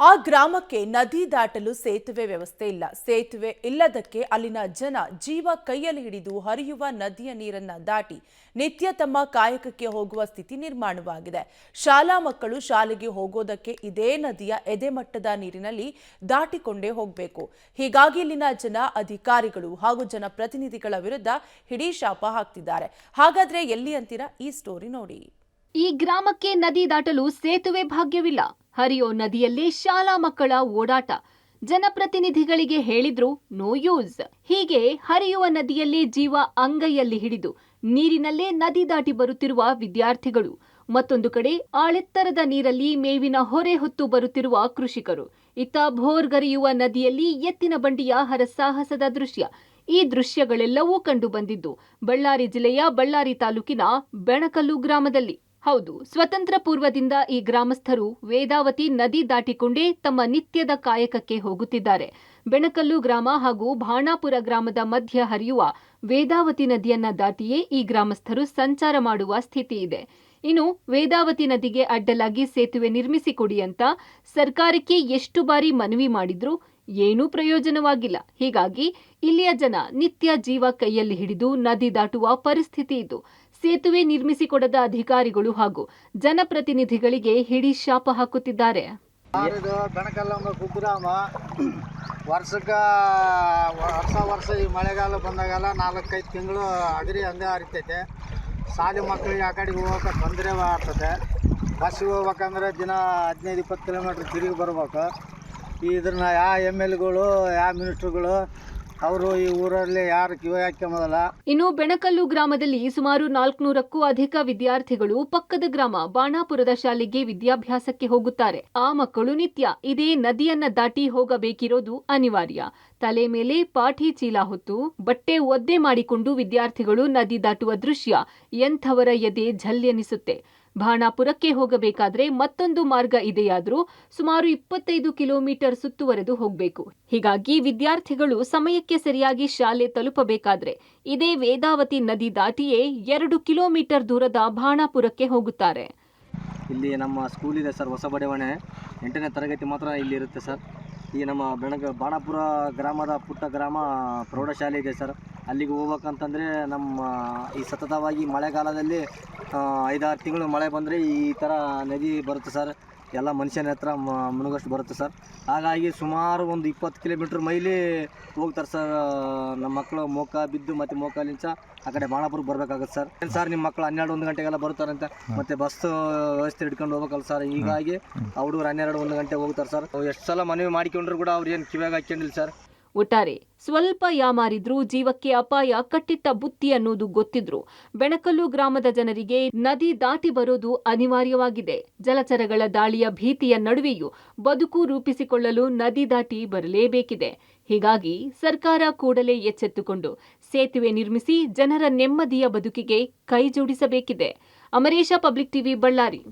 ಆ ಗ್ರಾಮಕ್ಕೆ ನದಿ ದಾಟಲು ಸೇತುವೆ ವ್ಯವಸ್ಥೆ ಇಲ್ಲ. ಸೇತುವೆ ಇಲ್ಲದಕ್ಕೆ ಅಲ್ಲಿನ ಜನ ಜೀವ ಕೈಯಲ್ಲಿ ಹಿಡಿದು ಹರಿಯುವ ನದಿಯ ನೀರನ್ನ ದಾಟಿ ನಿತ್ಯ ತಮ್ಮ ಕಾಯಕಕ್ಕೆ ಹೋಗುವ ಸ್ಥಿತಿ ನಿರ್ಮಾಣವಾಗಿದೆ. ಶಾಲಾ ಮಕ್ಕಳು ಶಾಲೆಗೆ ಹೋಗೋದಕ್ಕೆ ಇದೇ ನದಿಯ ಎದೆಮಟ್ಟದ ನೀರಿನಲ್ಲಿ ದಾಟಿಕೊಂಡೇ ಹೋಗಬೇಕು. ಹೀಗಾಗಿ ಇಲ್ಲಿನ ಜನ ಅಧಿಕಾರಿಗಳು ಹಾಗೂ ಜನಪ್ರತಿನಿಧಿಗಳ ವಿರುದ್ಧ ಹಿಡಿ ಶಾಪ ಹಾಕ್ತಿದ್ದಾರೆ. ಹಾಗಾದ್ರೆ ಎಲ್ಲಿ ಅಂತೀರಾ? ಈ ಸ್ಟೋರಿ ನೋಡಿ. ಈ ಗ್ರಾಮಕ್ಕೆ ನದಿ ದಾಟಲು ಸೇತುವೆ ಭಾಗ್ಯವಿಲ್ಲ. ಹರಿಯೋ ನದಿಯಲ್ಲೇ ಶಾಲಾ ಮಕ್ಕಳ ಓಡಾಟ. ಜನಪ್ರತಿನಿಧಿಗಳಿಗೆ ಹೇಳಿದ್ರು ನೋ ಯೂಸ್. ಹೀಗೆ ಹರಿಯುವ ನದಿಯಲ್ಲೇ ಜೀವ ಅಂಗೈಯಲ್ಲಿ ಹಿಡಿದು ನೀರಿನಲ್ಲೇ ನದಿ ದಾಟಿ ಬರುತ್ತಿರುವ ವಿದ್ಯಾರ್ಥಿಗಳು. ಮತ್ತೊಂದು ಕಡೆ ಆಳೆತ್ತರದ ನೀರಲ್ಲಿ ಮೇವಿನ ಹೊರೆ ಹೊತ್ತು ಬರುತ್ತಿರುವ ಕೃಷಿಕರು. ಇತ್ತ ಭೋರ್ಗರೆಯುವ ನದಿಯಲ್ಲಿ ಎತ್ತಿನ ಬಂಡಿಯ ಹರಸಾಹಸದ ದೃಶ್ಯ. ಈ ದೃಶ್ಯಗಳೆಲ್ಲವೂ ಕಂಡು ಬಂದಿದ್ದು ಬಳ್ಳಾರಿ ಜಿಲ್ಲೆಯ ಬಳ್ಳಾರಿ ತಾಲೂಕಿನ ಬೆಣಕಲ್ಲು ಗ್ರಾಮದಲ್ಲಿ. ಹೌದು, ಸ್ವತಂತ್ರ ಪೂರ್ವದಿಂದ ಈ ಗ್ರಾಮಸ್ಥರು ವೇದಾವತಿ ನದಿ ದಾಟಿಕೊಂಡೇ ತಮ್ಮ ನಿತ್ಯದ ಕಾಯಕಕ್ಕೆ ಹೋಗುತ್ತಿದ್ದಾರೆ. ಬೆಣಕಲ್ಲು ಗ್ರಾಮ ಹಾಗೂ ಭಾಣಾಪುರ ಗ್ರಾಮದ ಮಧ್ಯ ಹರಿಯುವ ವೇದಾವತಿ ನದಿಯನ್ನ ದಾಟಿಯೇ ಈ ಗ್ರಾಮಸ್ಥರು ಸಂಚಾರ ಮಾಡುವ ಸ್ಥಿತಿ ಇದೆ. ಇನ್ನು ವೇದಾವತಿ ನದಿಗೆ ಅಡ್ಡಲಾಗಿ ಸೇತುವೆ ನಿರ್ಮಿಸಿಕೊಡಿ ಅಂತ ಸರ್ಕಾರಕ್ಕೆ ಎಷ್ಟು ಬಾರಿ ಮನವಿ ಮಾಡಿದ್ರೂ ಏನೂ ಪ್ರಯೋಜನವಾಗಿಲ್ಲ. ಹೀಗಾಗಿ ಇಲ್ಲಿಯ ಜನ ನಿತ್ಯ ಜೀವ ಕೈಯಲ್ಲಿ ಹಿಡಿದು ನದಿ ದಾಟುವ ಪರಿಸ್ಥಿತಿ ಇದ್ದು ಸೇತುವೆ ನಿರ್ಮಿಸಿಕೊಡದ ಅಧಿಕಾರಿಗಳು ಹಾಗೂ ಜನಪ್ರತಿನಿಧಿಗಳಿಗೆ ಹಿಡಿ ಶಾಪ ಹಾಕುತ್ತಿದ್ದಾರೆ. ಬೆಣಕಲ್ಲಮ್ಮ ಕುಗ್ರಾಮ ವರ್ಷ ಈ ಮಳೆಗಾಲ ಬಂದಾಗೆಲ್ಲ 4-5 ತಿಂಗಳು ಅಗರಿ ಹಂಗೆ ಹರಿತೈತೆ. ಶಾಲೆ ಮಕ್ಕಳಿಗೆ ಆ ಕಡೆಗೆ ಹೋಗೋಕೆ ತೊಂದರೆ ಆಗ್ತದೆ. ಬಸ್ಸಿಗೆ ಹೋಗ್ಬೇಕಂದ್ರೆ ದಿನ 15-20 ಕಿಲೋಮೀಟ್ರ್ ತಿರುಗಿ ಬರ್ಬೇಕು. ಇದನ್ನ ಯಾವ MLಗಳು ಯಾವ ಮಿನಿಸ್ಟ್ರುಗಳು ಅವರು ಈ ಊರಲ್ಲಿ ಯಾರು ಕಿವಿ ಹಾಕ್ಕೊಂಬಲ್ಲ. ಇನ್ನು ಬೆಣಕಲ್ಲು ಗ್ರಾಮದಲ್ಲಿ ಸುಮಾರು 400ಕ್ಕೂ ಅಧಿಕ ವಿದ್ಯಾರ್ಥಿಗಳು ಪಕ್ಕದ ಗ್ರಾಮ ಬಾಣಾಪುರದ ಶಾಲೆಗೆ ವಿದ್ಯಾಭ್ಯಾಸಕ್ಕೆ ಹೋಗುತ್ತಾರೆ. ಆ ಮಕ್ಕಳು ನಿತ್ಯ ಇದೇ ನದಿಯನ್ನ ದಾಟಿ ಹೋಗಬೇಕಿರೋದು ಅನಿವಾರ್ಯ. ತಲೆ ಮೇಲೆ ಪಾಠಿ ಚೀಲ ಹೊತ್ತು ಬಟ್ಟೆ ಒದ್ದೆ ಮಾಡಿಕೊಂಡು ವಿದ್ಯಾರ್ಥಿಗಳು ನದಿ ದಾಟುವ ದೃಶ್ಯ ಎಂಥವರ ಎದೆ ಝಲ್ಯನಿಸುತ್ತೆ. ಭಾಣಾಪುರಕ್ಕೆ ಹೋಗಬೇಕಾದ್ರೆ ಮತ್ತೊಂದು ಮಾರ್ಗ ಇದೆಯಾದ್ರೂ ಸುಮಾರು 25 ಕಿಲೋಮೀಟರ್ ಸುತ್ತುವರೆದು ಹೋಗಬೇಕು. ಹೀಗಾಗಿ ವಿದ್ಯಾರ್ಥಿಗಳು ಸಮಯಕ್ಕೆ ಸರಿಯಾಗಿ ಶಾಲೆ ತಲುಪಬೇಕಾದ್ರೆ ಇದೇ ವೇದಾವತಿ ನದಿ ದಾಟಿಯೇ 2 ಕಿಲೋಮೀಟರ್ ದೂರದ ಭಾಣಾಪುರಕ್ಕೆ ಹೋಗುತ್ತಾರೆ. ಇಲ್ಲಿ ನಮ್ಮ ಸ್ಕೂಲ್ ಇದೆ ಸರ್, ಹೊಸ ಬಡಾವಣೆ 8ನೇ ತರಗತಿ ಮಾತ್ರ ಇಲ್ಲಿ ಇರುತ್ತೆ ಸರ್. ಈ ನಮ್ಮ ಬಾಣಾಪುರ ಗ್ರಾಮದ ಪುಟ್ಟ ಗ್ರಾಮ ಪ್ರೌಢಶಾಲೆ ಇದೆ ಸರ್. ಅಲ್ಲಿಗೆ ಹೋಗ್ಬೇಕಂತಂದರೆ ನಮ್ಮ ಈ ಸತತವಾಗಿ ಮಳೆಗಾಲದಲ್ಲಿ 5-6 ತಿಂಗಳು ಮಳೆ ಬಂದರೆ ಈ ಥರ ನದಿ ಬರುತ್ತೆ ಸರ್. ಎಲ್ಲ ಮನುಷ್ಯನ ಹತ್ರ ಮುಳುಗಷ್ಟು ಬರುತ್ತೆ ಸರ್. ಹಾಗಾಗಿ ಸುಮಾರು ಒಂದು 20 ಕಿಲೋಮೀಟ್ರ್ ಮೈಲಿ ಹೋಗ್ತಾರೆ ಸರ್ ನಮ್ಮ ಮಕ್ಕಳು. ಮೋಕ ಬಿದ್ದು ಮತ್ತು ಮೋಕಾಲಿಂಚ ಆ ಕಡೆ ಬಾಣಾಪುರಕ್ಕೆ ಬರಬೇಕಾಗುತ್ತೆ ಸರ್. ಏನು ಸರ್ ನಿಮ್ಮ ಮಕ್ಕಳು 12-1 ಗಂಟೆಗೆಲ್ಲ ಬರ್ತಾರಂತೆ, ಮತ್ತು ಬಸ್ ವ್ಯವಸ್ಥೆ ಹಿಡ್ಕೊಂಡು ಹೋಗ್ಬೇಕಲ್ಲ ಸರ್. ಹೀಗಾಗಿ ಹುಡುಗರು 12-1 ಗಂಟೆ ಹೋಗ್ತಾರೆ ಸರ್. ಎಷ್ಟು ಸಲ ಮನವಿ ಮಾಡಿಕೊಂಡ್ರು ಕೂಡ ಅವ್ರು ಏನು ಕಿವಿಯಾಗ ಹಾಕ್ಕೊಂಡಿಲ್ಲ ಸರ್. ಒಟ್ಟಾರೆ ಸ್ವಲ್ಪ ಯಾಮಾರಿದ್ರೂ ಜೀವಕ್ಕೆ ಅಪಾಯ ಕಟ್ಟಿಟ್ಟ ಬುತ್ತಿ ಅನ್ನೋದು ಗೊತ್ತಿದ್ರು ಬೆಣಕಲ್ಲು ಗ್ರಾಮದ ಜನರಿಗೆ ನದಿ ದಾಟಿ ಬರೋದು ಅನಿವಾರ್ಯವಾಗಿದೆ. ಜಲಚರಗಳ ದಾಳಿಯ ಭೀತಿಯ ನಡುವೆಯೂ ಬದುಕು ರೂಪಿಸಿಕೊಳ್ಳಲು ನದಿ ದಾಟಿ ಬರಲೇಬೇಕಿದೆ. ಹೀಗಾಗಿ ಸರ್ಕಾರ ಕೂಡಲೇ ಎಚ್ಚೆತ್ತುಕೊಂಡು ಸೇತುವೆ ನಿರ್ಮಿಸಿ ಜನರ ನೆಮ್ಮದಿಯ ಬದುಕಿಗೆ ಕೈ ಜೋಡಿಸಬೇಕಿದೆ. Amaresh public TV, Ballari.